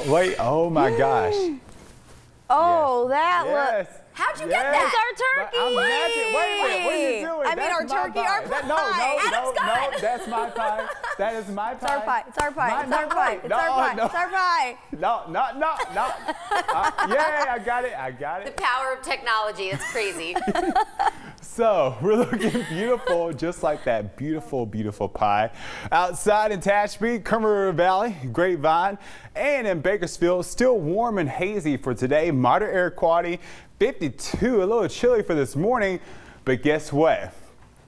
Wait, oh my gosh. Oh, that Yes. looks. How'd you get that? It's our turkey. I'm magic. Wait a minute, what are you doing? I mean, our turkey, our pie. No, that's my pie. That is my pie. It's our pie. It's our pie. It's our pie. It's our pie. It's our pie. No. Yeah, I got it. The power of technology. It's crazy. So we're looking beautiful, just like that beautiful, beautiful pie. Outside in Tehachapi, Kermit River Valley, Grapevine, and in Bakersfield, still warm and hazy for today. Moderate air quality, 52, a little chilly for this morning. But guess what?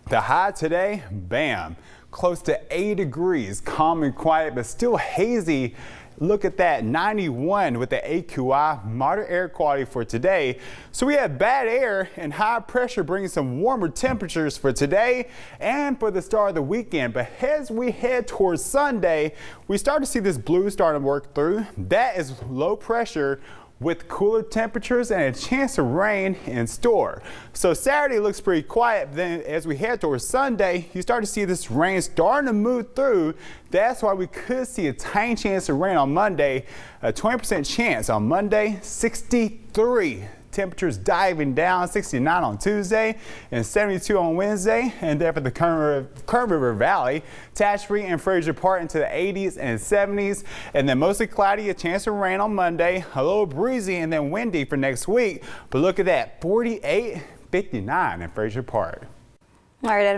The high today, bam, close to 80 degrees, calm and quiet, but still hazy. Look at that, 91 with the AQI, moderate air quality for today. So we have bad air and high pressure bringing some warmer temperatures for today and for the start of the weekend. But as we head towards Sunday, we start to see this blue starting to work through. That is low pressure with cooler temperatures and a chance of rain in store. So Saturday looks pretty quiet. Then as we head towards Sunday, you start to see this rain starting to move through. That's why we could see a tiny chance of rain on Monday, a 20% chance on Monday, 63. Temperatures diving down, 69 on Tuesday and 72 on Wednesday. And then for the Kermit River Valley, Tehachapi and Fraser Park into the 80s and 70s. And then mostly cloudy, a chance of rain on Monday, a little breezy and then windy for next week. But look at that, 48, 59 in Fraser Park. All right, Adam.